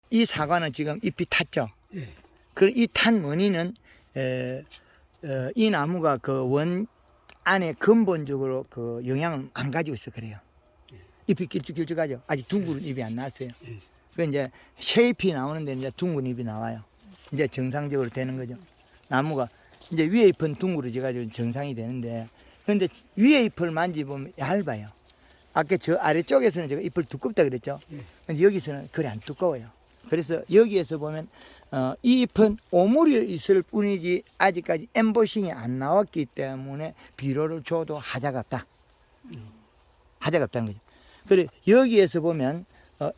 이 사과는 지금 잎이 탔죠. 예. 그 이 탄 원인은 이 나무가 그 원 안에 근본적으로 그 영향을 안 가지고 있어 그래요. 잎이 길쭉길쭉하죠. 아직 둥근 잎이 안 나왔어요. 그 이제 쉐잎이 나오는데 이제 둥근 잎이 나와요. 이제 정상적으로 되는 거죠. 나무가 이제 위에 잎은 둥그러져 가지고 정상이 되는데, 그런데 위에 잎을 만지보면 얇아요. 아까 저 아래쪽에서는 제가 잎을 두껍다 그랬죠. 근데 여기서는 그래 안 두꺼워요. 그래서 여기에서 보면 이 잎은 오물이 있을 뿐이지 아직까지 엠보싱이 안 나왔기 때문에 비료를 줘도 하자가 없다. 하자가 없다는 거죠. 그래 여기에서 보면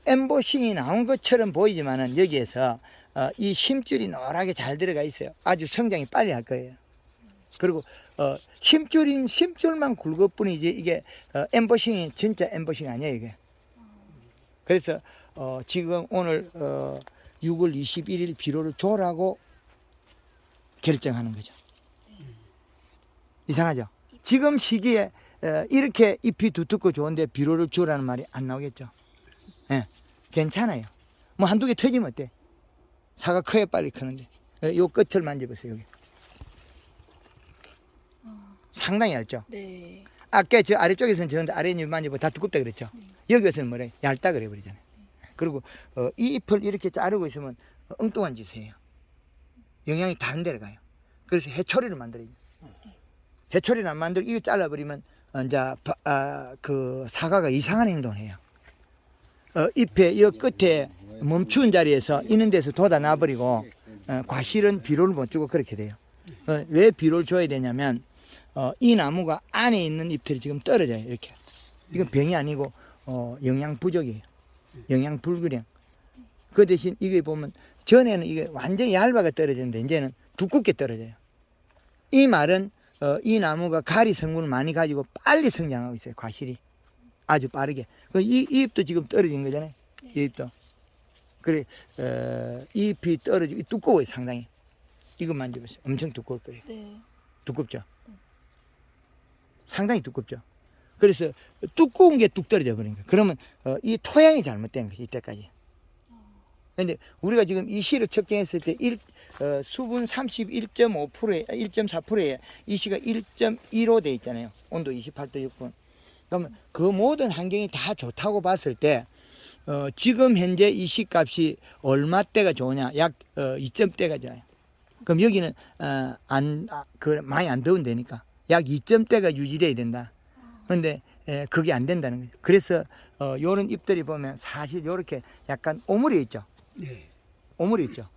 엠보싱이 나온 것처럼 보이지만은 여기에서 이 심줄이 노랗게 잘 들어가 있어요. 아주 성장이 빨리 할 거예요. 그리고 심줄만 굵을 뿐이지 이게 엠보싱이 진짜 엠보싱 아니에요 이게. 그래서 지금 오늘 6월 21일 비료를 줘라고 결정하는 거죠. 이상하죠? 지금 시기에 이렇게 잎이 두텁고 좋은데 비료를 주라는 말이 안 나오겠죠. 예, 괜찮아요. 뭐 한두 개 터지면 어때? 사과 커야 빨리 크는데. 요 끝을 만져보세요 여기. 상당히 얇죠? 네. 아까 저 아래쪽에서는 저런데 아래잎 만져보면 다 두껍다 그랬죠? 여기서는 뭐래? 얇다 그래 버리잖아요. 그리고 이 잎을 이렇게 자르고 있으면 엉뚱한 짓을 해요. 영양이 다른 데로 가요. 그래서 해초리를 만들어요. 해초리를 안 만들고 이거 잘라버리면 이제 그 사과가 이상한 행동을 해요. 잎의 이 끝에 멈춘 자리에서 있는 데서 돋아 놔버리고 과실은 비료를 못 주고 그렇게 돼요. 왜 비료를 줘야 되냐면 이 나무가 안에 있는 잎들이 지금 떨어져요. 이렇게. 이건 병이 아니고 영양 부족이에요. 영양 불균형. 그 대신 이게 보면 전에는 이게 완전히 얇아가 떨어졌는데 이제는 두껍게 떨어져요. 이 말은 이 나무가 가리 성분을 많이 가지고 빨리 성장하고 있어요. 과실이 아주 빠르게. 이 잎도 지금 떨어진 거잖아요. 이 잎도. 그래 잎이 떨어지고 두꺼워요. 상당히. 이거 만져보세요. 엄청 두꺼울 거예요. 네. 두껍죠. 상당히 두껍죠. 그래서 두꺼운 게 뚝 떨어져 버린 거예요. 그러면 이 토양이 잘못된 거예요. 이때까지. 근데 우리가 지금 이 시를 측정했을 때 수분 31.5%에 1.4%에 이 시가 1.15 돼 있잖아요. 온도 28도 6분. 그러면 그 모든 환경이 다 좋다고 봤을 때 지금 현재 이 시 값이 얼마대가 좋으냐? 약 2점대가 좋아요. 그럼 여기는 많이 안 더운 데니까 약 2점대가 유지돼야 된다. 그런데 그게 안 된다는 거죠. 그래서 요런 잎들이 보면 사실 요렇게 약간 오물이 있죠. 네. 오물이 있죠.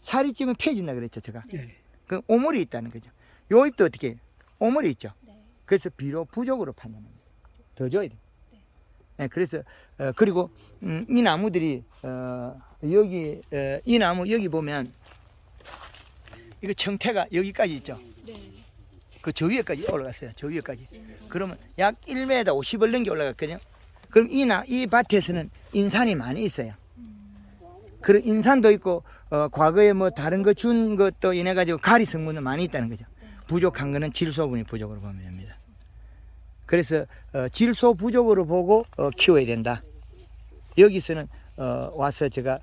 살이 찌면 폐진다 그랬죠, 제가. 네. 그 오물이 있다는 거죠. 요 잎도 어떻게 해요? 오물이 있죠. 네. 그래서 비료 부족으로 판단합니다. 더 줘야 돼. 네, 그래서 그리고 이 나무들이 여기 이 나무 여기 보면 이거 청태가 여기까지 있죠. 네. 그 저 위에까지 올라갔어요. 저 위에까지. 그러면 약 1m 50을 넘게 올라갔거든요. 그럼 이 밭에서는 인산이 많이 있어요. 그런 인산도 있고 과거에 뭐 다른 거 준 것도 인해 가지고 가리 성분도 많이 있다는 거죠. 부족한 거는 질소분이 부족으로 보면 됩니다. 그래서 질소 부족으로 보고 키워야 된다. 여기서는 와서 제가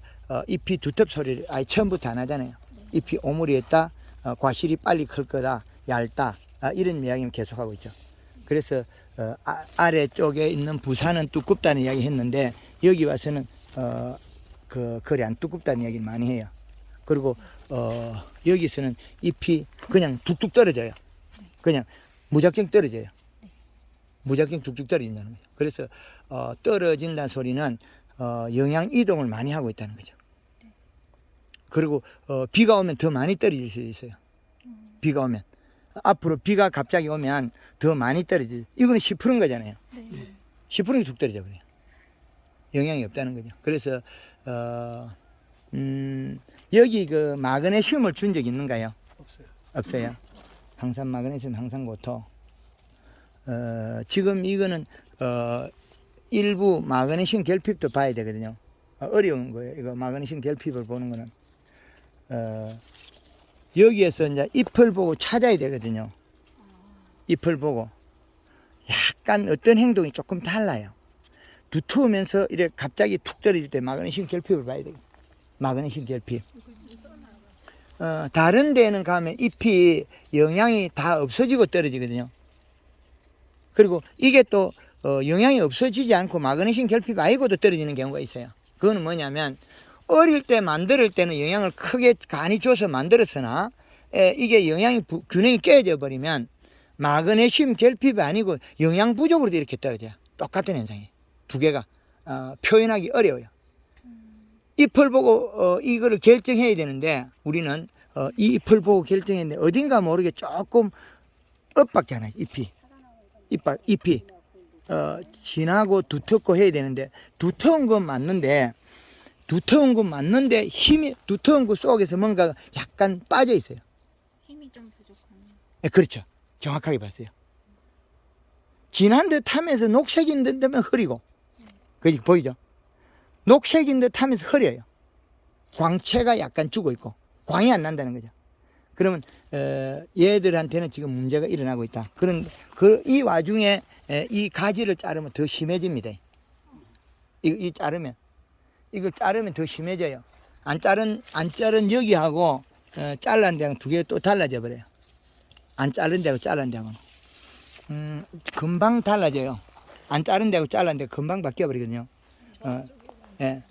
잎이 두텁 소리를 아예 처음부터 안 하잖아요. 잎이 오므리했다, 과실이 빨리 클 거다, 얇다, 이런 이야기는 계속하고 있죠. 그래서 아래쪽에 있는 부산은 두껍다는 이야기 했는데 여기 와서는 그래 안 두껍다는 이야기를 많이 해요. 그리고 여기서는 잎이 그냥 뚝뚝 떨어져요. 그냥 무작정 떨어져요. 무작정 뚝뚝 떨어진다는 거죠. 그래서 떨어진다는 소리는 영양 이동을 많이 하고 있다는 거죠. 그리고 비가 오면 더 많이 떨어질 수 있어요. 비가 오면 앞으로 비가 갑자기 오면 더 많이 떨어져요. 이거는 10%인 거잖아요. 네. 10%가 뚝 떨어져 버려요. 영양이 없다는 거죠. 그래서 여기 그 마그네슘을 준 적 있는가요? 없어요. 없어요. 항산 마그네슘, 항산 고토. 지금 이거는 일부 마그네슘 결핍도 봐야 되거든요. 어려운 거예요. 이거 마그네슘 결핍을 보는 거는 여기에서 이제 잎을 보고 찾아야 되거든요. 잎을 보고 약간 어떤 행동이 조금 달라요. 두터우면서 이렇게 갑자기 툭 떨어질 때 마그네슘 결핍을 봐야 돼요. 마그네슘 결핍. 다른 데는 가면 잎이 영양이 다 없어지고 떨어지거든요. 그리고 이게 또 영양이 없어지지 않고 마그네슘 결핍 아니고도 떨어지는 경우가 있어요. 그거는 뭐냐면 어릴 때 만들 때는 영양을 크게 간이 줘서 만들었으나 이게 영양이 균형이 깨져 버리면 마그네슘 결핍이 아니고 영양 부족으로도 이렇게 떨어져요. 똑같은 현상이에요. 두 개가 표현하기 어려워요. 잎을 보고 이거를 결정해야 되는데 우리는 이 잎을 보고 결정했는데 어딘가 모르게 조금 엇박잖아요. 잎이 진하고 두텁고 해야 되는데 두터운 건 맞는데 힘이 두터운 것 속에서 뭔가 약간 빠져 있어요. 힘이 좀 부족한. 네, 그렇죠. 정확하게 봤어요. 진한 듯 하면서 녹색인 듯 하면 흐리고 그게 보이죠? 녹색인 듯 하면서 흐려요. 광채가 약간 죽어 있고 광이 안 난다는 거죠. 그러면 얘들한테는 지금 문제가 일어나고 있다. 그런 이 와중에 이 가지를 자르면 더 심해집니다. 이걸 자르면 더 심해져요. 안 자른 여기하고 잘란 데하고 두 개 또 달라져 버려요. 안 자른 데하고 잘란 데하고는 금방 달라져요. 안 자른 데하고 잘란 데가 금방 바뀌어 버리거든요. 예.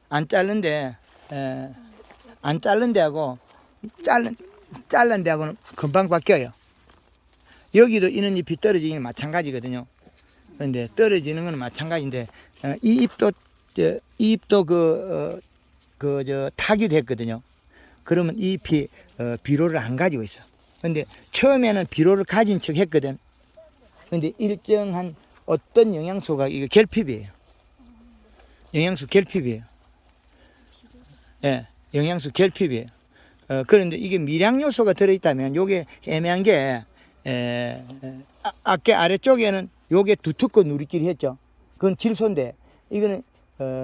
안 자른 데하고 잘란 데하고는 금방 바뀌어요. 여기도 이런 잎이 떨어지는 게 마찬가지거든요. 그런데 떨어지는 건 마찬가지인데 이 잎도 타기 됐거든요. 그러면 이 잎이 비료를 안 가지고 있어. 근데 처음에는 비료를 가진 척 했거든. 근데 일정한 어떤 영양소가 이거 결핍이에요. 영양소 결핍이에요. 예, 영양소 결핍이에요. 그런데 이게 미량 요소가 들어있다면 요게 애매한 게 아까 아래쪽에는 요게 두텁고 누리끼리 했죠. 그건 질소인데 이거는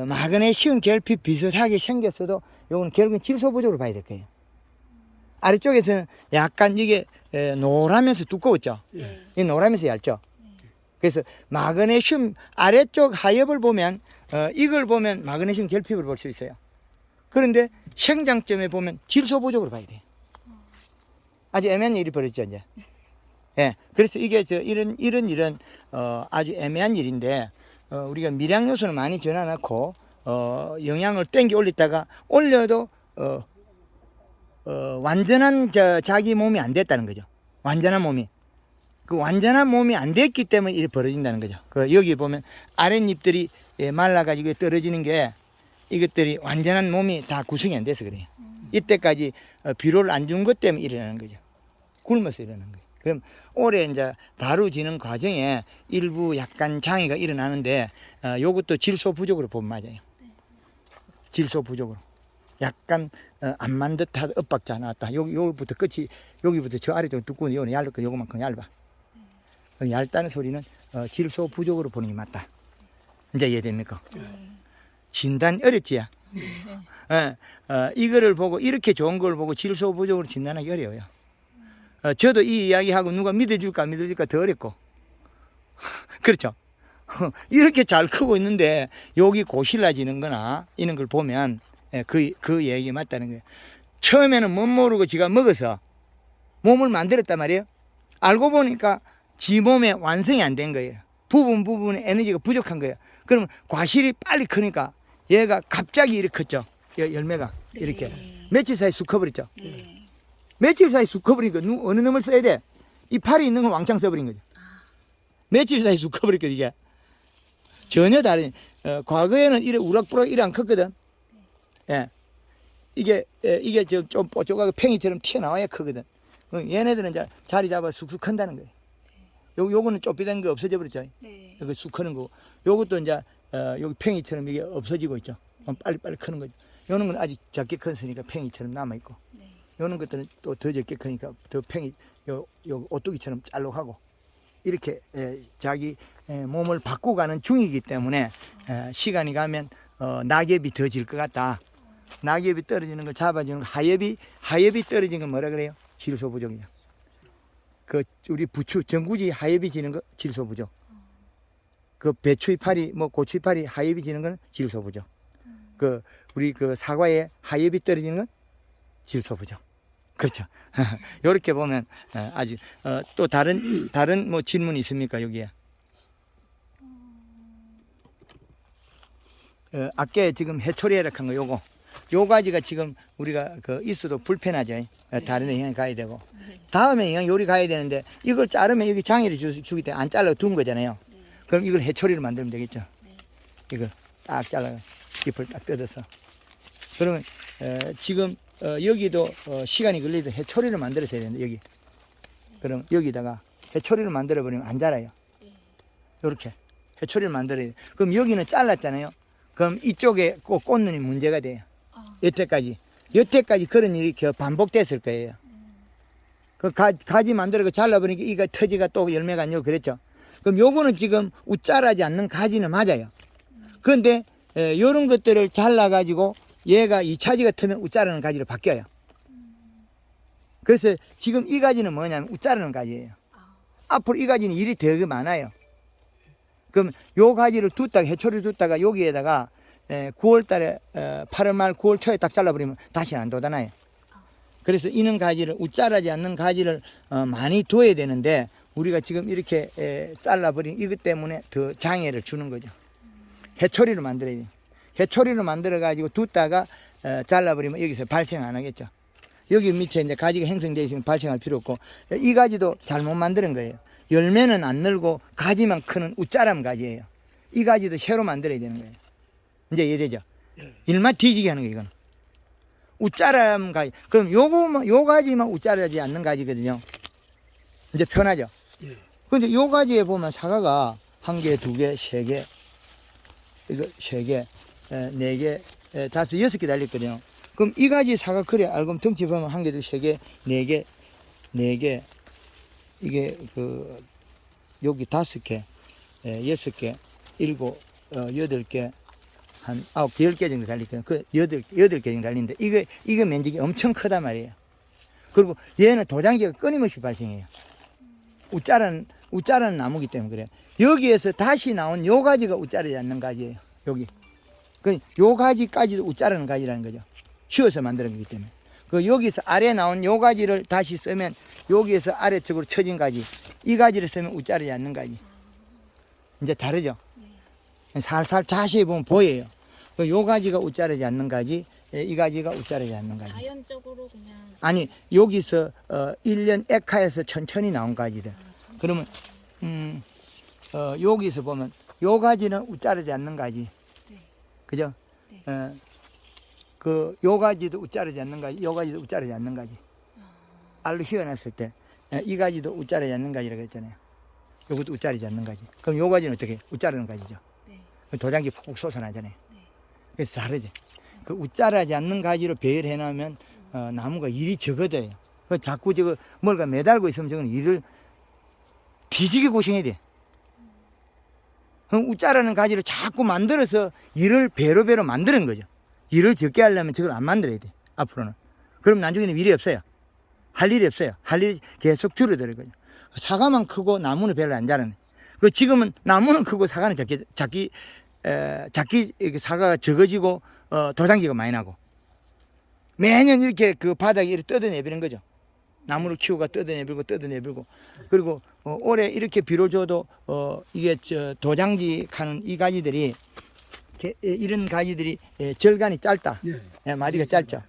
마그네슘 결핍 비슷하게 생겼어도 요건 결국은 질소 부족으로 봐야 될 거예요. 아래쪽에서는 약간 이게 노라면서 두꺼웠죠. 이 노라면서 얇죠. 그래서 마그네슘 아래쪽 하엽을 보면 이걸 보면 마그네슘 결핍을 볼 수 있어요. 그런데 생장점에 보면 질소 부족으로 봐야 돼요. 아주 애매한 일이 벌어졌죠, 이제. 예. 그래서 이게 이런 아주 애매한 일인데 우리가 미량 요소를 많이 전화놓고 영양을 땡겨 올려도 완전한 자기 몸이 안 됐다는 거죠. 완전한 몸이. 그 완전한 몸이 안 됐기 때문에 이렇게 벌어진다는 거죠. 여기 보면 아랫잎들이 말라가지고 떨어지는 게 이것들이 완전한 몸이 다 구성이 안 돼서 그래요. 이때까지 비료를 안 준 것 때문에 일어나는 거죠. 굶어서 일어나는 거예요. 그럼 올해 이제 바로지는 과정에 일부 약간 장애가 일어나는데 요것도 질소 부족으로 보면 맞아요. 질소 부족으로. 약간 안 만 듯한 엇박자 나왔다. 여기부터 끝이 여기부터 저 아래쪽 두꺼운 요는 얇고 요거만큼 얇아. 얇다는 소리는 질소 부족으로 보는 게 맞다. 이제 이해됩니까? 진단 어렵지요. 이거를 보고 이렇게 좋은 걸 보고 질소 부족으로 진단하기 어려워요. 저도 이 이야기하고 누가 믿어줄까 안 믿어줄까 더 어렵고 그렇죠. 이렇게 잘 크고 있는데 여기 고실라지는 거나 이런 걸 보면 그 얘기 맞다는 거예요. 처음에는 못 모르고 지가 먹어서 몸을 만들었단 말이에요. 알고 보니까 지 몸에 완성이 안 된 거예요. 부분에 에너지가 부족한 거예요. 그러면 과실이 빨리 크니까 얘가 갑자기 이렇게 컸죠. 열매가 이렇게 며칠 사이 쑥 커버렸죠. 며칠 사이 쑥 커버리니까 어느 놈을 써야 돼? 이 팔이 있는 건 왕창 써버린 거죠. 며칠 사이 쑥 커버리니까 이게 전혀 다른. 과거에는 이래 우락부락 이래 안 컸거든. 예, 이게 좀 뽀족하고 팽이처럼 튀어나와야 크거든. 얘네들은 이제 자리 잡아 쑥쑥 큰다는 거예요. 요거는 좁히된 거 없어져 버렸죠. 여기 쑥 크는 거. 요것도 이제 여기 팽이처럼 이게 없어지고 있죠. 빨리빨리 크는 거죠. 요는 건 아직 작게 컸으니까 팽이처럼 남아 있고. 요는 것들은 또 더 적게 크니까 더 팽이 요 오뚜기처럼 짤록하고 이렇게 자기 몸을 바꾸가는 중이기 때문에 시간이 가면 낙엽이 더 질 것 같다. 낙엽이 떨어지는 걸 잡아주는 거, 하엽이 떨어지는 건 뭐라 그래요? 질소 부족이죠. 그 우리 부추 전구지 하엽이 지는 거 질소 부족. 그 배추 이파리 고추 이파리 하엽이 지는 거는 질소 부족. 그 우리 그 사과에 하엽이 떨어지는 건 질소 부족. 그렇죠. 이렇게 보면 아주 또 다른 뭐 질문 있습니까 여기에? 아까 지금 해초리라 한 거 요거 요 가지가 지금 우리가 그 있어도 불편하죠. 다른 데 영양 가야 되고 다음에 영양 요리 가야 되는데 이걸 자르면 여기 장애를 주기 때문에 안 잘라 둔 거잖아요. 그럼 이걸 해초리로 만들면 되겠죠. 이걸 딱 잘라 잎을 딱 뜯어서 그러면 지금 여기도 시간이 걸리도 해초리를 만들어야 되는데 여기 그럼 여기다가 해초리를 만들어 버리면 안 자라요. 이렇게 해초리를 만들어야 돼. 그럼 여기는 잘랐잖아요. 그럼 이쪽에 꼭 꽂는 문제가 돼요. 여태까지 그런 일이 반복됐을 거예요. 그 가지 만들어 잘라버리니까 이가 터지가 또 열매가 안 열고 그랬죠. 그럼 요거는 지금 우짜라지 않는 가지는 맞아요. 그런데 요런 것들을 잘라가지고 얘가 이 차지가 트면 우짜라는 가지로 바뀌어요. 그래서 지금 이 가지는 뭐냐면 우짜라는 가지예요. 앞으로 이 가지는 일이 되게 많아요. 그럼 요 가지를 해초리를 뒀다가 여기에다가 9월 달에 8월 말 9월 초에 딱 잘라버리면 다시는 안 돋아나요. 그래서 이런 가지를 우짜라지 않는 가지를 많이 둬야 되는데 우리가 지금 이렇게 잘라버린 이것 때문에 더 장애를 주는 거죠. 해초리로 만들어야 돼요. 해초리로 만들어 가지고 뒀다가 잘라버리면 여기서 발생 안 하겠죠. 여기 밑에 이제 가지가 형성되어 있으면 발생할 필요 없고 이 가지도 잘못 만드는 거예요. 열매는 안 늘고 가지만 크는 우짜람 가지예요. 이 가지도 새로 만들어야 되는 거예요. 이제 이해되죠? 일만 뒤지게 하는 거예요, 이건. 우짜람 가지. 그럼 요 가지만 우짜라지 않는 가지거든요. 이제 편하죠? 근데 요 가지에 보면 사과가 1개, 2개, 3개, 이거 3개, 4개, 5, 6개 달렸거든요. 그럼 이 가지 사과 그래 알고 덩치 보면 1개, 2개, 3개, 4개, 4개, 이게 여기 5개, 6개, 7, 8개, 한 9개, 10개 정도 달리거든요. 그 8개 정도 달리는데 이거 면적이 엄청 크단 말이에요. 그리고 얘는 도장지가 끊임없이 발생해요. 우짜라는 나무기 때문에 그래요. 여기에서 다시 나온 요 가지가 우짜라지 않는 가지예요. 여기. 요 가지까지도 우짜라는 가지라는 거죠. 휘어서 만드는 거기 때문에. 여기서 아래 나온 요 가지를 다시 쓰면 여기에서 아래쪽으로 처진 가지. 이 가지를 쓰면 우짜라지 않는 가지. 이제 다르죠? 살살 자세히 보면 보여요. 요 가지가 우짜라지 않는 가지, 이 가지가 우짜라지 않는 가지. 자연적으로 그냥. 아니, 여기서 1년 액화에서 천천히 나온 가지들. 그러면 여기서 보면 요 가지는 우짜라지 않는 가지. 네. 그죠? 네. 요 가지도 우짜라지 않는 가지, 요 가지도 우짜라지 않는 가지. 알로 휘어놨을 때 이 가지도 우짜라지 않는 가지라고 했잖아요. 요것도 우짜라지 않는 가지. 그럼 요 가지는 어떻게? 우짜라는 가지죠. 네. 도장지 푹 솟아나잖아요. 네. 그래서 다르지. 그 우짜라지 않는 가지로 배열해 놓으면 나무가 일이 적어져요. 자꾸 뭔가 매달고 있으면 저건 일을 뒤지게 고생해야 돼. 그럼 우짜라는 가지를 자꾸 만들어서 일을 배로 만드는 거죠. 일을 적게 하려면 저걸 안 만들어야 돼. 앞으로는. 그럼 나중에는 일이 없어요. 할 일이 없어요. 할 일이 계속 줄어들 거죠. 사과만 크고 나무는 별로 안 자라네. 지금은 나무는 크고 사과는 작기 사과가 적어지고 도장지가 많이 나고 매년 이렇게 바닥에 이렇게 뜯어내버리는 거죠. 나무를 키우고 뜯어내버리고 그리고 올해 이렇게 비를 줘도 이게 도장지 가는 이 가지들이 이런 가지들이 절간이 짧다. 마디가 짧죠.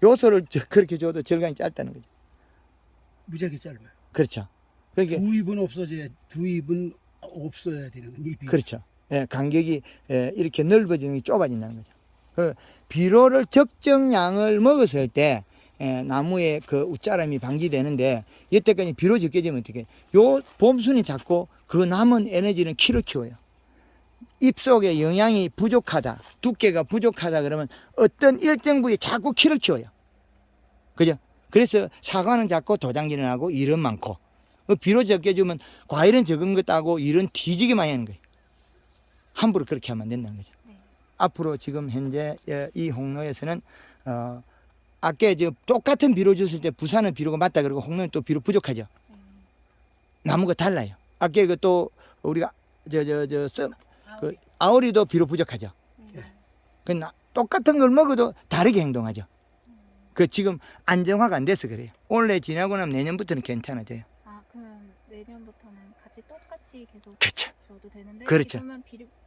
요소를 그렇게 줘도 절간이 짧다는 거죠. 무지하게 짧아요. 그렇죠. 두 잎은 없어져야 두 잎은 없어야 되는 잎이. 그렇죠. 간격이 이렇게 넓어지는 게 좁아진다는 거죠. 비료를 적정량을 먹었을 때 나무의 웃자람이 방지되는데 이때까지 비료 적게 주면 어떻게? 요 봄순이 작고 그 남은 에너지는 키로 키워요. 잎 속에 영양이 부족하다, 두께가 부족하다 그러면 어떤 일정 부위에 자꾸 키를 키워요. 그죠? 그래서 사과는 작고 도장지는 하고 일은 많고 비료 적게 주면 과일은 적은 것 따고 일은 뒤지게 많이 하는 거예요. 함부로 그렇게 하면 안 된다는 거죠. 앞으로 지금 현재 이 홍로에서는 아까 똑같은 비료 줬을 때 부산은 비료가 맞다 그러고 홍로는 또 비료 부족하죠. 나무가 달라요. 아까 또 우리가 아오리도 비료 부족하죠. 똑같은 걸 먹어도 다르게 행동하죠. 그 지금 안정화가 안 돼서 그래요. 올해 지나고 나면 내년부터는 괜찮아져요. 아, 그럼 내년부터는 같이 똑같이 계속 그렇죠. 줘도 되는데 그렇죠. 지금은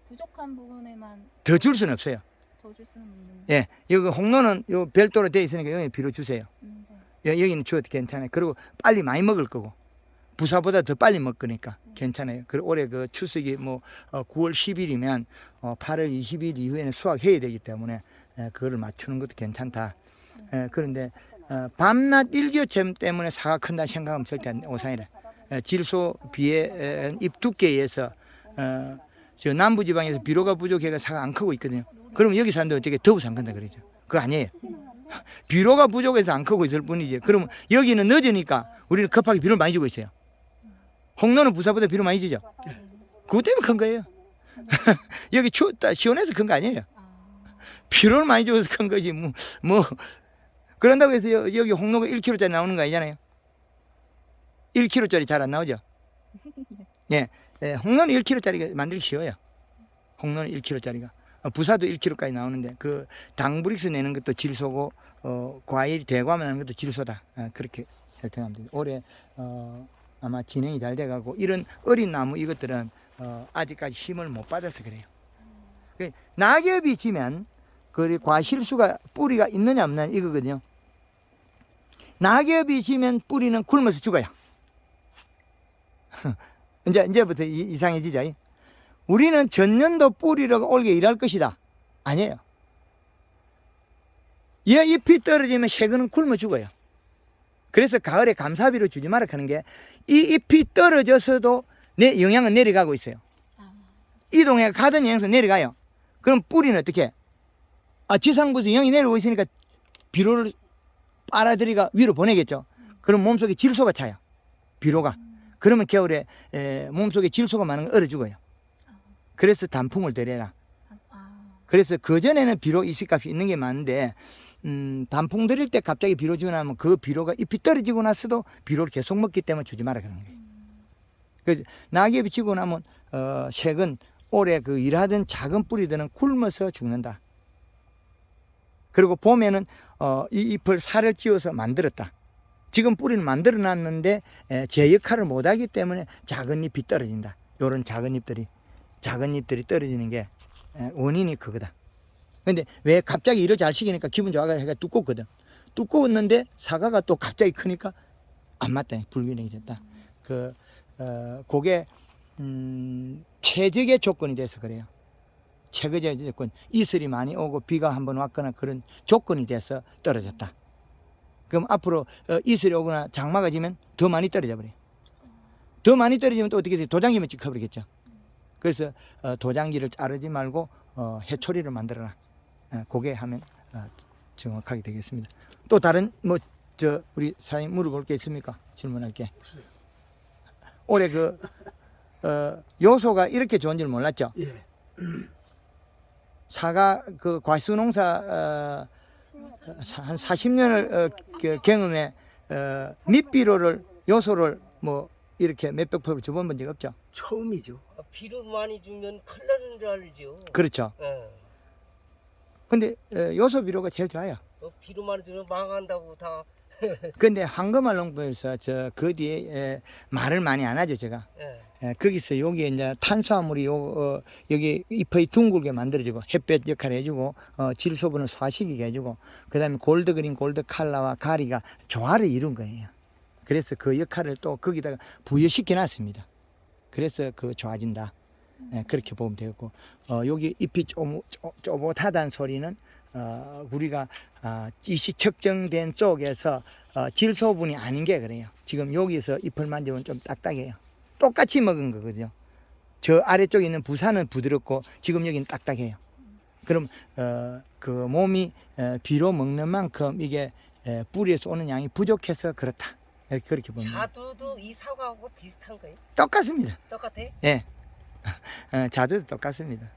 부족한 부분에만 더 줄 수는 없어요. 더 줄 수는 없는. 예, 여기 홍로는 요 별도로 되어 있으니까 여기 비료 주세요. 네. 여기는 줘도 괜찮아요. 그리고 빨리 많이 먹을 거고 부사보다 더 빨리 먹으니까 괜찮아요. 그리고 올해 그 추석이 뭐 9월 10일이면 8월 20일 이후에는 수확해야 되기 때문에 그거를 맞추는 것도 괜찮다. 그런데 밤낮 일교점 때문에 사과 큰다 생각하면 절대 오산이라. 질소 비의 잎 두께에 의해서 저 남부 지방에서 비료가 부족해서 사과 안 크고 있거든요. 그러면 여기 사는데 어떻게 더워서 안 큰다 그러죠. 그거 아니에요. 비료가 부족해서 안 크고 있을 뿐이지. 그러면 여기는 늦으니까 우리는 급하게 비료를 많이 주고 있어요. 홍로는 부사보다 비료 많이 주죠. 그것 때문에 큰 거예요. 여기 추웠다 시원해서 큰 거 아니에요. 비료를 많이 줘서 큰 거지. 뭐 그런다고 해서 여기 홍로가 1kg짜리 나오는 거 아니잖아요. 1kg짜리 잘 안 나오죠. 예, 홍로는 1kg짜리가 만들기 쉬워요. 홍로는 1kg짜리가. 부사도 1kg까지 나오는데 그 당브릭스 내는 것도 질소고 과일 대과만 하는 것도 질소다. 그렇게 설정하면 돼요. 올해 아마 진행이 잘 돼가고 이런 어린 나무 이것들은 아직까지 힘을 못 받아서 그래요. 낙엽이 지면 그 과실수가 뿌리가 있느냐 없느냐 이거거든요. 낙엽이 지면 뿌리는 굶어서 죽어요. 이제부터 이상해지죠. 우리는 전년도 뿌리를 올게 일할 것이다. 아니에요. 얘 잎이 떨어지면 새거는 굶어 죽어요. 그래서 가을에 감사비로 주지 마라 하는 게 이 잎이 떨어져서도 내 영양은 내려가고 있어요. 이 동에 가던 영양소 내려가요. 그럼 뿌리는 어떻게? 지상부에서 영이 내려오고 있으니까 비료를 빨아들이가 위로 보내겠죠. 그럼 몸속에 질소가 차요. 비료가. 그러면 겨울에 몸속에 질소가 많은 건 얼어 죽어요. 그래서 단풍을 들여라. 그래서 그전에는 비료 이식값이 있는 게 많은데 단풍 들일 때 갑자기 비료 주고 나면 그 비료가 잎이 떨어지고 나서도 비료를 계속 먹기 때문에 주지 마라 그러는 거예요. 그래서 낙엽이 지고 나면 색은 올해 그 일하던 작은 뿌리들은 굶어서 죽는다. 그리고 봄에는 이 잎을 살을 찧어서 만들었다. 지금 뿌리는 만들어 놨는데 제 역할을 못하기 때문에 작은 잎이 떨어진다. 요런 작은 잎들이 떨어지는 게 원인이 그거다. 근데 왜 갑자기 일을 잘 시키니까 기분 좋아가 해가 두껍거든. 두꺼웠는데 사과가 또 갑자기 크니까 안 맞다. 불균형이 됐다. 그게 최적의 조건이 돼서 그래요. 최적의 조건. 이슬이 많이 오고 비가 한번 왔거나 그런 조건이 돼서 떨어졌다. 그럼 앞으로 이슬이 오거나 장마가 지면 더 많이 떨어져 버려요. 더 많이 떨어지면 또 어떻게 돼요? 도장기만 찍혀버리겠죠. 그래서 도장기를 자르지 말고 해초리를 만들어라. 그게 하면 정확하게 되겠습니다. 또 다른 우리 사장님 물어볼 게 있습니까? 질문할 게. 올해 요소가 이렇게 좋은 줄 몰랐죠? 예. 사과 과수농사 한 40년을 경험해 밑비료를 요소를 뭐 이렇게 몇백 포를 줘본 적 없죠? 처음이죠. 비료 많이 주면 큰일 나는 줄 알죠. 그렇죠. 예. 근데 요소 비료가 제일 좋아요. 비료 많이 주면 망한다고 다. 근데 황금알 농부에서 그 뒤에 말을 많이 안 하죠, 제가. 예. 거기서 여기에 이제 탄수화물이 여기 잎의 둥글게 만들어주고 햇볕 역할을 해주고 질소분을 소화시키게 해주고 그다음에 골드그린, 골드칼라와 가리가 조화를 이룬 거예요. 그래서 그 역할을 또 거기다가 부여시켜 놨습니다. 그래서 좋아진다. 그렇게 보면 되겠고 여기 잎이 쪼봇하다는 소리는 우리가 이시 측정된 쪽에서 질소분이 아닌 게 그래요. 지금 여기서 잎을 만지면 좀 딱딱해요. 똑같이 먹은 거거든요. 저 아래쪽에 있는 부산은 부드럽고 지금 여기는 딱딱해요. 그럼 그 몸이 비료 먹는 만큼 이게 뿌리에서 오는 양이 부족해서 그렇다. 이렇게 그렇게 봅니다. 자두도 이 사과하고 비슷한 거예요? 똑같습니다. 똑같아? 예. 자두도 똑같습니다.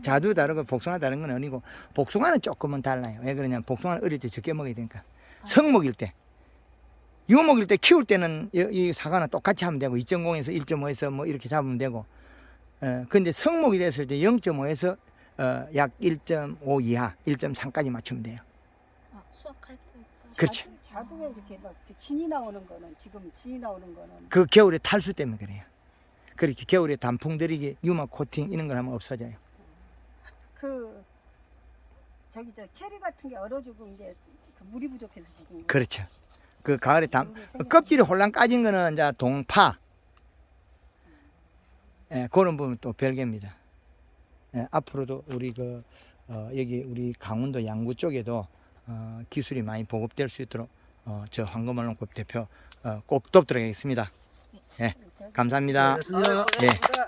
자두 다르고 복숭아 다른 건 아니고 복숭아는 조금은 달라요. 왜 그러냐면 복숭아는 어릴 때 적게 먹어야 되니까. 성목일 때. 유목일 때 키울 때는 이 사과는 똑같이 하면 되고 2.0에서 1.5에서 뭐 이렇게 잡으면 되고 근데 성목이 됐을 때 0.5에서 약 1.5 이하, 1.3까지 맞추면 돼요. 아, 수확할 때. 그렇죠. 자두에 이렇게 막 이렇게 진이 나오는 거는 지금 진이 나오는 거는 그 겨울에 탈수 때문에 그래요. 그렇게 겨울에 단풍 들이기, 유막 코팅 이런 걸 하면 없어져요. 그 저기 저 체리 같은 게 얼어주고 이제 그 물이 부족해서 죽은 거. 그렇죠. 그 가을에 껍질이 홀랑 까진 거는 이제 동파. 예, 그런 부분 또 별개입니다. 예, 앞으로도 우리 여기 우리 강원도 양구 쪽에도 기술이 많이 보급될 수 있도록 저 황금알롱법 대표 꼭 돕도록 하겠습니다. 예, 감사합니다. 고맙습니다. 예. 그거